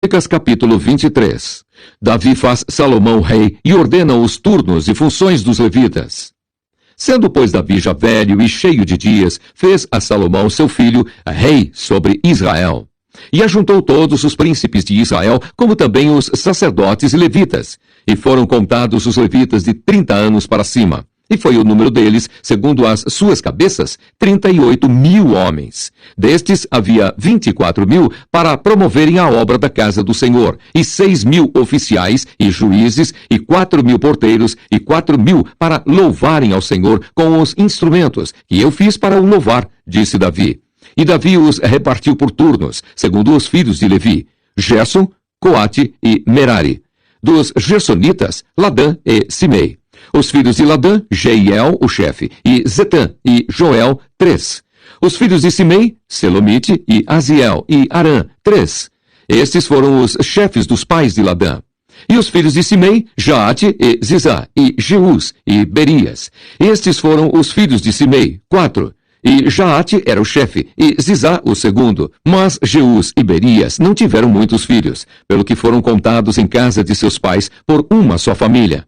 Capítulo 23. Davi faz Salomão rei e ordena os turnos e funções dos levitas. Sendo, pois, Davi já velho e cheio de dias, fez a Salomão, seu filho, rei sobre Israel. E ajuntou todos os príncipes de Israel, como também os sacerdotes e levitas. E foram contados os levitas de 30 anos para cima. E foi o número deles, segundo as suas cabeças, 38.000 homens. Destes havia 24.000 para promoverem a obra da casa do Senhor, e 6.000 oficiais e juízes, e 4.000 porteiros, e 4.000 para louvarem ao Senhor com os instrumentos, que eu fiz para o louvar, disse Davi. E Davi os repartiu por turnos, segundo os filhos de Levi, Gerson, Coate e Merari. Dos Gersonitas, Ladã e Simei. Os filhos de Ladã, Jeiel, o chefe, e Zetã e Joel, 3. Os filhos de Simei, Selomite e Aziel e Arã, 3. Estes foram os chefes dos pais de Ladã. E os filhos de Simei, Jaate e Zizá, e Jeús e Berias. Estes foram os filhos de Simei, 4. E Jaate era o chefe, e Zizá o segundo. Mas Jeús e Berias não tiveram muitos filhos, pelo que foram contados em casa de seus pais por uma só família.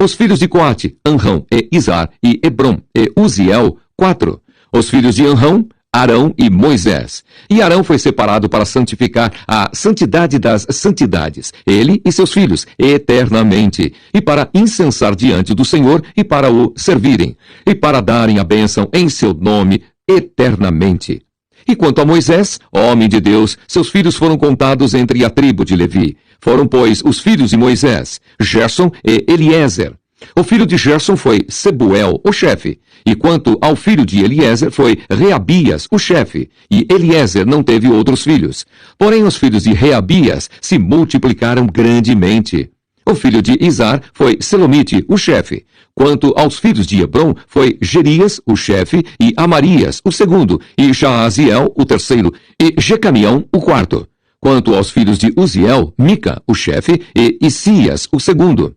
Os filhos de Coate, Anrão e Izar e Hebrom e Uziel, 4. Os filhos de Anrão, Arão e Moisés. E Arão foi separado para santificar a santidade das santidades, ele e seus filhos, eternamente, e para incensar diante do Senhor e para o servirem, e para darem a bênção em seu nome eternamente. E quanto a Moisés, homem de Deus, seus filhos foram contados entre a tribo de Levi. Foram, pois, os filhos de Moisés, Gerson e Eliezer. O filho de Gerson foi Sebuel, o chefe. E quanto ao filho de Eliezer, foi Reabias, o chefe. E Eliezer não teve outros filhos. Porém, os filhos de Reabias se multiplicaram grandemente. O filho de Izar foi Selomite, o chefe. Quanto aos filhos de Hebrom, foi Gerias, o chefe, e Amarias, o segundo, e Jaaziel, o terceiro, e Jecamião, o quarto. Quanto aos filhos de Uziel, Mica, o chefe, e Isias, o segundo.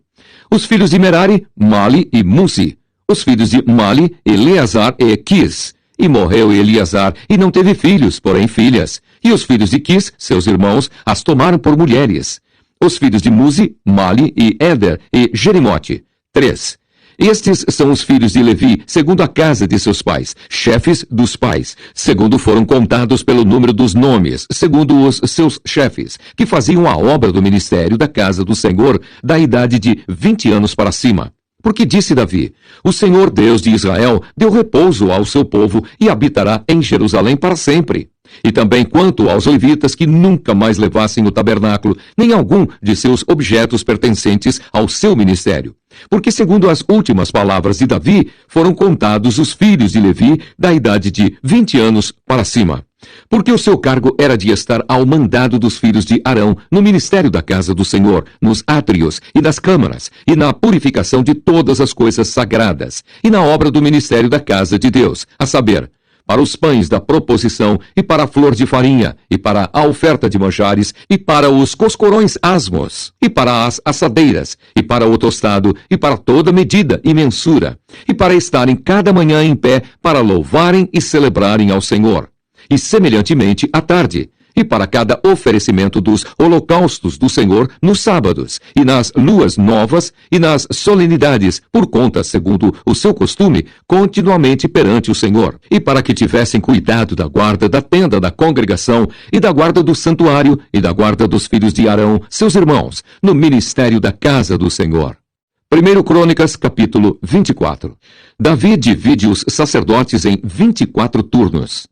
Os filhos de Merari, Mali e Musi. Os filhos de Mali, Eleazar e Quis. E morreu Eleazar, e não teve filhos, porém filhas. E os filhos de Quis, seus irmãos, as tomaram por mulheres. Os filhos de Musi, Mali e Éder e Jerimote, 3. Estes são os filhos de Levi, segundo a casa de seus pais, chefes dos pais, segundo foram contados pelo número dos nomes, segundo os seus chefes, que faziam a obra do ministério da casa do Senhor, da idade de 20 anos para cima. Porque disse Davi, o Senhor Deus de Israel deu repouso ao seu povo e habitará em Jerusalém para sempre. E também quanto aos levitas que nunca mais levassem o tabernáculo, nem algum de seus objetos pertencentes ao seu ministério. Porque segundo as últimas palavras de Davi, foram contados os filhos de Levi da idade de 20 anos para cima. Porque o seu cargo era de estar ao mandado dos filhos de Arão no ministério da casa do Senhor, nos átrios e nas câmaras, e na purificação de todas as coisas sagradas, e na obra do ministério da casa de Deus, a saber, para os pães da proposição, e para a flor de farinha, e para a oferta de manjares, e para os coscorões asmos, e para as assadeiras, e para o tostado, e para toda medida e mensura, e para estarem cada manhã em pé, para louvarem e celebrarem ao Senhor. E semelhantemente à tarde, e para cada oferecimento dos holocaustos do Senhor nos sábados, e nas luas novas, e nas solenidades, por conta, segundo o seu costume, continuamente perante o Senhor, e para que tivessem cuidado da guarda da tenda da congregação, e da guarda do santuário, e da guarda dos filhos de Arão, seus irmãos, no ministério da casa do Senhor. 1 Crônicas, capítulo 24. Davi divide os sacerdotes em 24 turnos.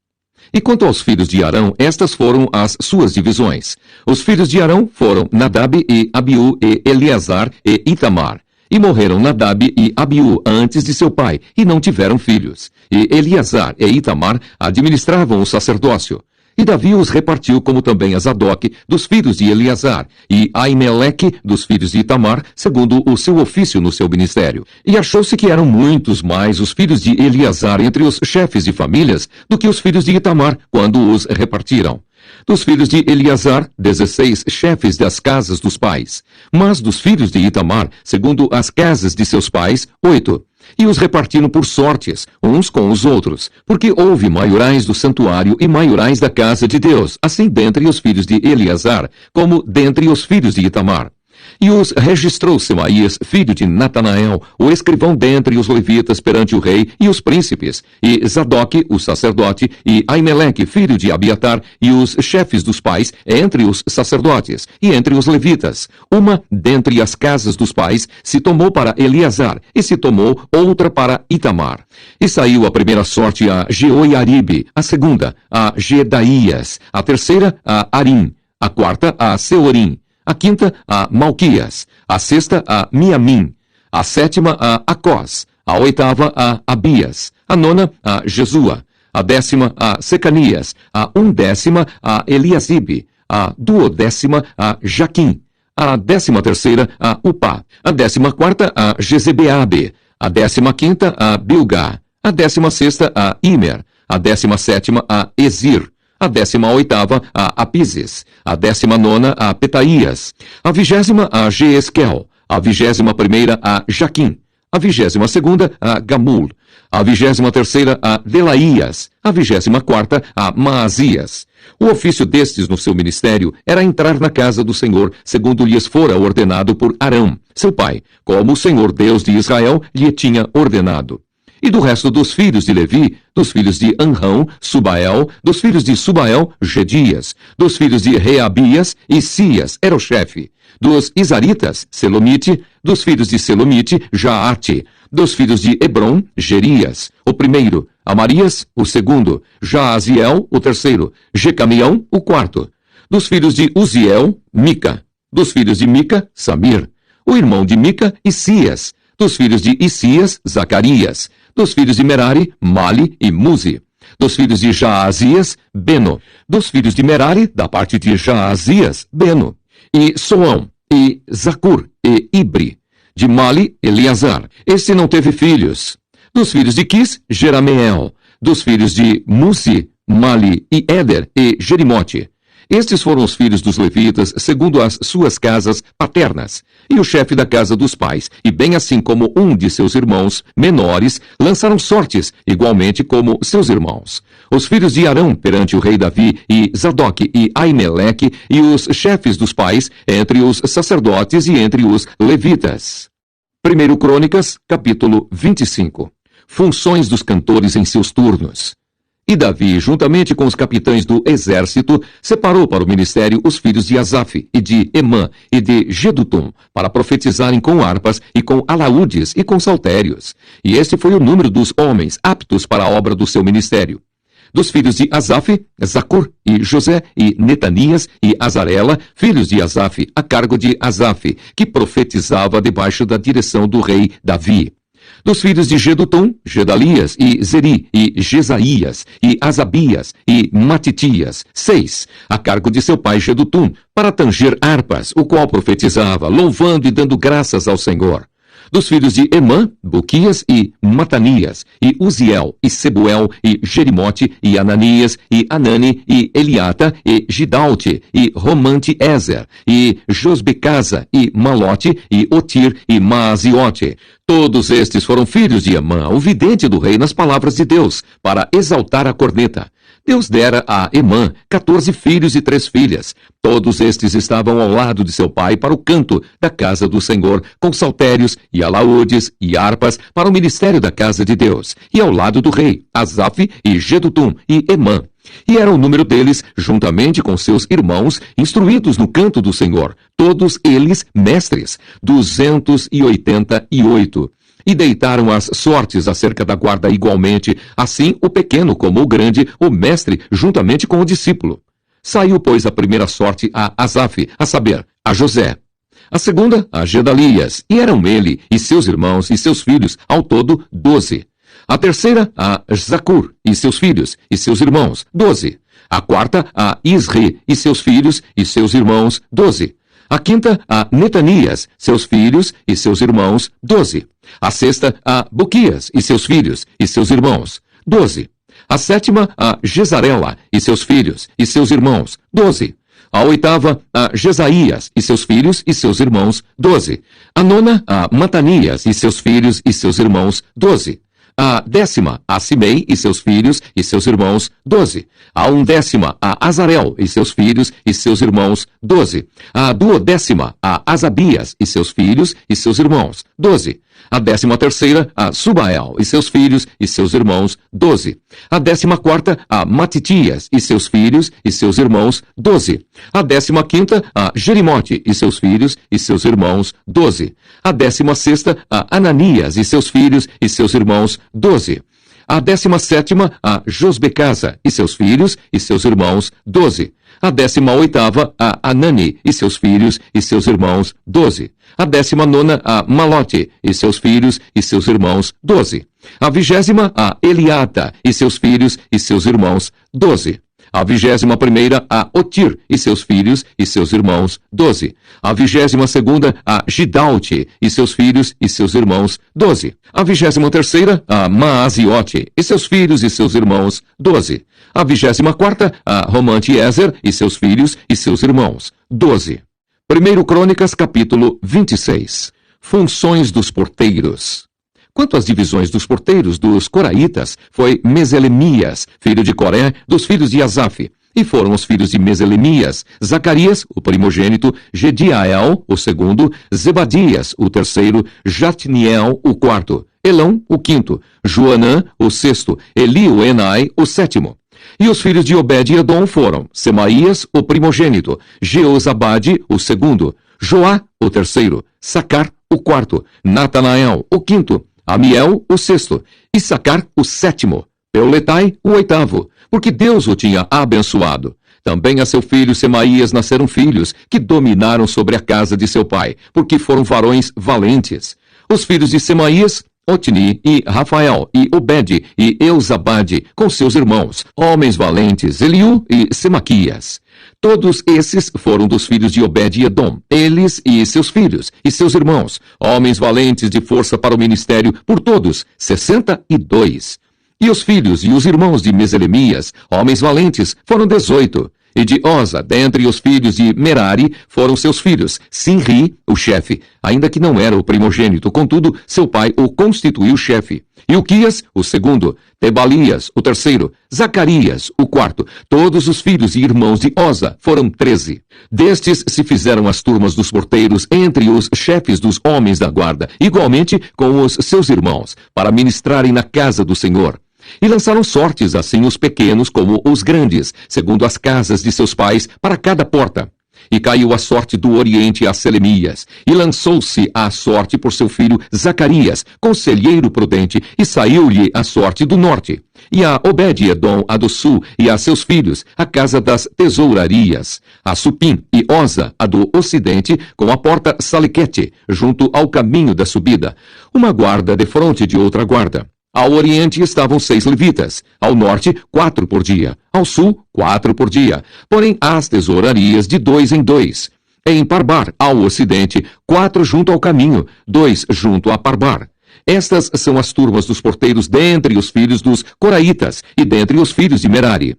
E quanto aos filhos de Arão, estas foram as suas divisões. Os filhos de Arão foram Nadab e Abiú e Eleazar e Itamar. E morreram Nadab e Abiú antes de seu pai, e não tiveram filhos. E Eleazar e Itamar administravam o sacerdócio. E Davi os repartiu como também a Zadok dos filhos de Eleazar, e Aimeleque dos filhos de Itamar, segundo o seu ofício no seu ministério. E achou-se que eram muitos mais os filhos de Eleazar entre os chefes de famílias do que os filhos de Itamar, quando os repartiram. Dos filhos de Eleazar, 16 chefes das casas dos pais. Mas dos filhos de Itamar, segundo as casas de seus pais, 8. E os repartiram por sortes, uns com os outros, porque houve maiorais do santuário e maiorais da casa de Deus, assim dentre os filhos de Eleazar, como dentre os filhos de Itamar. E os registrou Semaías, filho de Natanael, o escrivão dentre os levitas perante o rei e os príncipes, e Zadoque, o sacerdote, e Aimeleque, filho de Abiatar, e os chefes dos pais, entre os sacerdotes, e entre os levitas. Uma dentre as casas dos pais se tomou para Eleazar, e se tomou outra para Itamar. E saiu a primeira sorte a Jeoiaribe, a segunda a Gedaías, a terceira a Arim, a quarta a Seorim, a quinta a Malquias, a sexta a Miamim, a sétima a Acós, a oitava a Abias, a nona a Jesua, a 10ª a Secanias, a 11ª a Eliasibe, a 12ª a Jaquim, a 13ª a Upá, a 14ª a Jezebeabe, a 15ª a Bilgá, a 16ª a Imer, a 17ª a Ezir, a 18ª a Apizes, a 19ª a Petaías, a 20ª a Jeesquel, a 21ª a Jaquim, a 22ª a Gamul, a 23ª a Delaías, a 24ª a Maazias. O ofício destes no seu ministério era entrar na casa do Senhor, segundo lhes fora ordenado por Arão, seu pai, como o Senhor Deus de Israel lhe tinha ordenado. E do resto dos filhos de Levi, dos filhos de Anrão, Subael, dos filhos de Subael, Gedias, dos filhos de Reabias, Isias era o chefe, dos Isaritas, Selomite, dos filhos de Selomite, Jaate, dos filhos de Hebron, Gerias, o primeiro, Amarias, o segundo, Jaaziel, o terceiro, Jecamião, o quarto, dos filhos de Uziel, Mica, dos filhos de Mica, Samir, o irmão de Mica, Isias, dos filhos de Isias, Zacarias, dos filhos de Merari, Mali e Muzi, dos filhos de Jaazias, Beno, dos filhos de Merari, da parte de Jaazias, Beno, e Soão, e Zacur, e Ibri, de Mali, Eleazar. Este não teve filhos. Dos filhos de Quis, Jerameel, dos filhos de Musi, Mali e Éder, e Jerimote. Estes foram os filhos dos levitas, segundo as suas casas paternas. E o chefe da casa dos pais, e bem assim como um de seus irmãos menores, lançaram sortes, igualmente como seus irmãos. Os filhos de Arão perante o rei Davi, e Zadoque e Aimeleque, e os chefes dos pais, entre os sacerdotes e entre os levitas. 1 Crônicas, capítulo 25. Funções dos cantores em seus turnos. E Davi, juntamente com os capitães do exército, separou para o ministério os filhos de Asaf, e de Emã, e de Gedutum, para profetizarem com harpas, e com alaúdes, e com saltérios. E este foi o número dos homens aptos para a obra do seu ministério. Dos filhos de Asaf, Zacur, e José, e Netanias, e Azarela, filhos de Asaf, a cargo de Asaf, que profetizava debaixo da direção do rei Davi. Dos filhos de Gedutum, Gedalias, e Zeri, e Jesaías, e Asabias, e Matitias, 6, a cargo de seu pai Gedutum, para tanger harpas, o qual profetizava, louvando e dando graças ao Senhor. Dos filhos de Emã, Buquias e Matanias, e Uziel, e Sebuel, e Jerimote, e Ananias, e Anani, e Eliata, e Gidalte, e Romante-Ezer, e Josbecasa, e Malote, e Otir, e Maaziote. Todos estes foram filhos de Emã, o vidente do rei nas palavras de Deus, para exaltar a corneta. Deus dera a Emã 14 filhos e 3 filhas. Todos estes estavam ao lado de seu pai para o canto da casa do Senhor, com saltérios e alaúdes e harpas para o ministério da casa de Deus, e ao lado do rei, Asaf e Gedutum e Emã. E era o número deles, juntamente com seus irmãos, instruídos no canto do Senhor, todos eles mestres, 288. E deitaram as sortes acerca da guarda igualmente, assim o pequeno como o grande, o mestre, juntamente com o discípulo. Saiu, pois, a primeira sorte a Asaf, a saber, a José. A segunda, a Gedalias, e eram ele, e seus irmãos, e seus filhos, ao todo 12. A terceira, a Zacur, e seus filhos, e seus irmãos, 12. A quarta, a Isri, e seus filhos, e seus irmãos, 12. A quinta, a Netanias, seus filhos, e seus irmãos, 12. A sexta, a Buquias, e seus filhos, e seus irmãos, 12. A sétima, a Jezarela, e seus filhos, e seus irmãos, 12. A oitava, a Jesaías e seus filhos e seus irmãos, 12. A nona, a Matanias e seus filhos e seus irmãos, 12. A décima, a Simei e seus filhos e seus irmãos, 12. A undécima, a Azarel e seus filhos e seus irmãos, 12. A duodécima, a Asabias e seus filhos e seus irmãos, 12. A 13ª, a Subael e seus filhos e seus irmãos, 12. A 14ª, a Matitias e seus filhos e seus irmãos, 12. A 15ª, a Jerimote e seus filhos e seus irmãos, 12. A 16ª, a Ananias e seus filhos e seus irmãos, 12. A 17ª, a Josbecasa e seus filhos e seus irmãos, 12. A 18ª, a Anani e seus filhos e seus irmãos, 12. A 19ª, a Malote e seus filhos e seus irmãos, 12. A 20ª, a Eliata e seus filhos e seus irmãos, 12. A 21ª, a Otir e seus filhos e seus irmãos, 12. A 22ª, a Gidalte e seus filhos e seus irmãos, 12. A 23ª, a Maaziote e seus filhos e seus irmãos, 12. A 24ª, a Romantiezer e seus filhos e seus irmãos, 12. 1 Crônicas, capítulo 26. Funções dos porteiros. Quanto às divisões dos porteiros dos coraitas, foi Meselemias, filho de Coré, dos filhos de Asaf. E foram os filhos de Meselemias, Zacarias, o primogênito, Gediael, o segundo, Zebadias, o terceiro, Jatniel, o quarto, Elão, o quinto, Joanã, o sexto, Elioenai, o sétimo. E os filhos de Obed-edom foram Semaías, o primogênito, Jeozabade, o segundo, Joá, o terceiro, Sacar, o quarto, Natanael, o quinto, Amiel, o sexto, Issacar, o sétimo, Peuletai, o oitavo, porque Deus o tinha abençoado. Também a seu filho Semaías nasceram filhos, que dominaram sobre a casa de seu pai, porque foram varões valentes. Os filhos de Semaías, Otni e Rafael e Obed e Eusabade, com seus irmãos, homens valentes, Eliú e Semaquias. Todos esses foram dos filhos de Obed-edom, eles e seus filhos e seus irmãos, homens valentes de força para o ministério, por todos, 62. E os filhos e os irmãos de Meselemias, homens valentes, foram 18. E de Oza, dentre os filhos de Merari, foram seus filhos, Sinri, o chefe, ainda que não era o primogênito, contudo, seu pai o constituiu chefe. Ilquias, o segundo, Tebalias, o terceiro, Zacarias, o quarto. Todos os filhos e irmãos de Oza foram 13. Destes se fizeram as turmas dos porteiros entre os chefes dos homens da guarda, igualmente com os seus irmãos, para ministrarem na casa do Senhor. E lançaram sortes, assim os pequenos como os grandes, segundo as casas de seus pais, para cada porta. E caiu a sorte do Oriente a Selemias, e lançou-se a sorte por seu filho Zacarias, conselheiro prudente, e saiu-lhe a sorte do norte. E a Obed-edom a do sul, e a seus filhos, a casa das tesourarias. A Supim e Oza, a do ocidente, com a porta Saliquete, junto ao caminho da subida. Uma guarda defronte de outra guarda. Ao oriente estavam 6 levitas, ao norte 4 por dia, ao sul 4 por dia, porém as tesourarias de 2 em 2. Em Parbar, ao ocidente, 4 junto ao caminho, 2 junto a Parbar. Estas são as turmas dos porteiros dentre os filhos dos coraitas e dentre os filhos de Merari.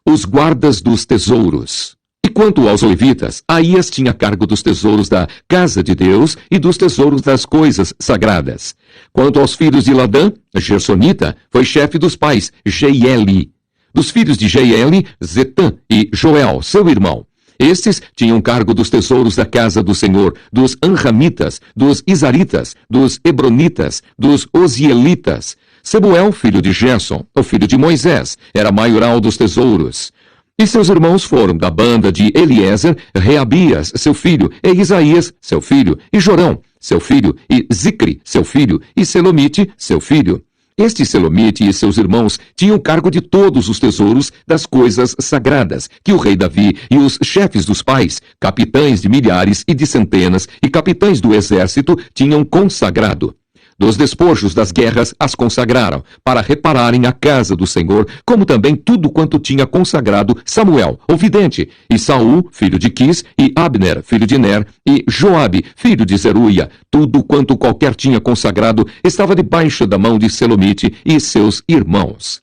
Os guardas dos tesouros. E quanto aos levitas, Aías tinha cargo dos tesouros da casa de Deus e dos tesouros das coisas sagradas. Quanto aos filhos de Ladã, Gersonita foi chefe dos pais, Jeieli. Dos filhos de Jeieli, Zetã e Joel, seu irmão. Estes tinham cargo dos tesouros da casa do Senhor, dos Anramitas, dos Izaritas, dos Hebronitas, dos Ozielitas. Sebuel, filho de Gerson, o filho de Moisés, era maioral dos tesouros. E seus irmãos foram da banda de Eliezer, Reabias, seu filho, e Isaías, seu filho, e Jorão, seu filho, e Zicri, seu filho, e Selomite, seu filho. Este Selomite e seus irmãos tinham cargo de todos os tesouros das coisas sagradas, que o rei Davi e os chefes dos pais, capitães de milhares e de centenas, e capitães do exército tinham consagrado. Dos despojos das guerras as consagraram, para repararem a casa do Senhor, como também tudo quanto tinha consagrado Samuel, o vidente, e Saul, filho de Quis, e Abner, filho de Ner, e Joabe, filho de Zeruia. Tudo quanto qualquer tinha consagrado estava debaixo da mão de Selomite e seus irmãos.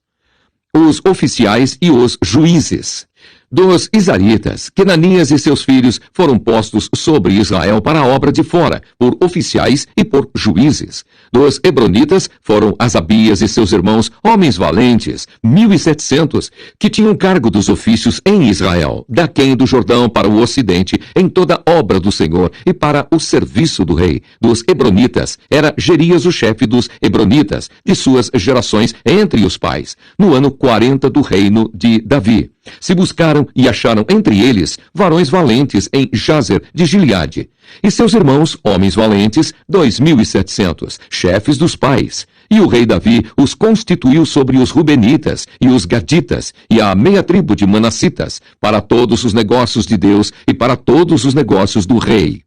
Os oficiais e os juízes. Dos Izaritas, Quenanias e seus filhos foram postos sobre Israel para a obra de fora, por oficiais e por juízes. Dos Hebronitas foram Asabias e seus irmãos, homens valentes, 1.700, que tinham cargo dos ofícios em Israel, daquém do Jordão para o ocidente, em toda a obra do Senhor e para o serviço do rei. Dos Hebronitas era Gerias o chefe dos Hebronitas, de suas gerações entre os pais, no ano 40 do reino de Davi. Se buscaram e acharam entre eles varões valentes em Jazer de Gileade. E seus irmãos, homens valentes, 2.700, chefes dos pais. E o rei Davi os constituiu sobre os Rubenitas e os Gaditas e a meia tribo de Manassitas, para todos os negócios de Deus e para todos os negócios do rei.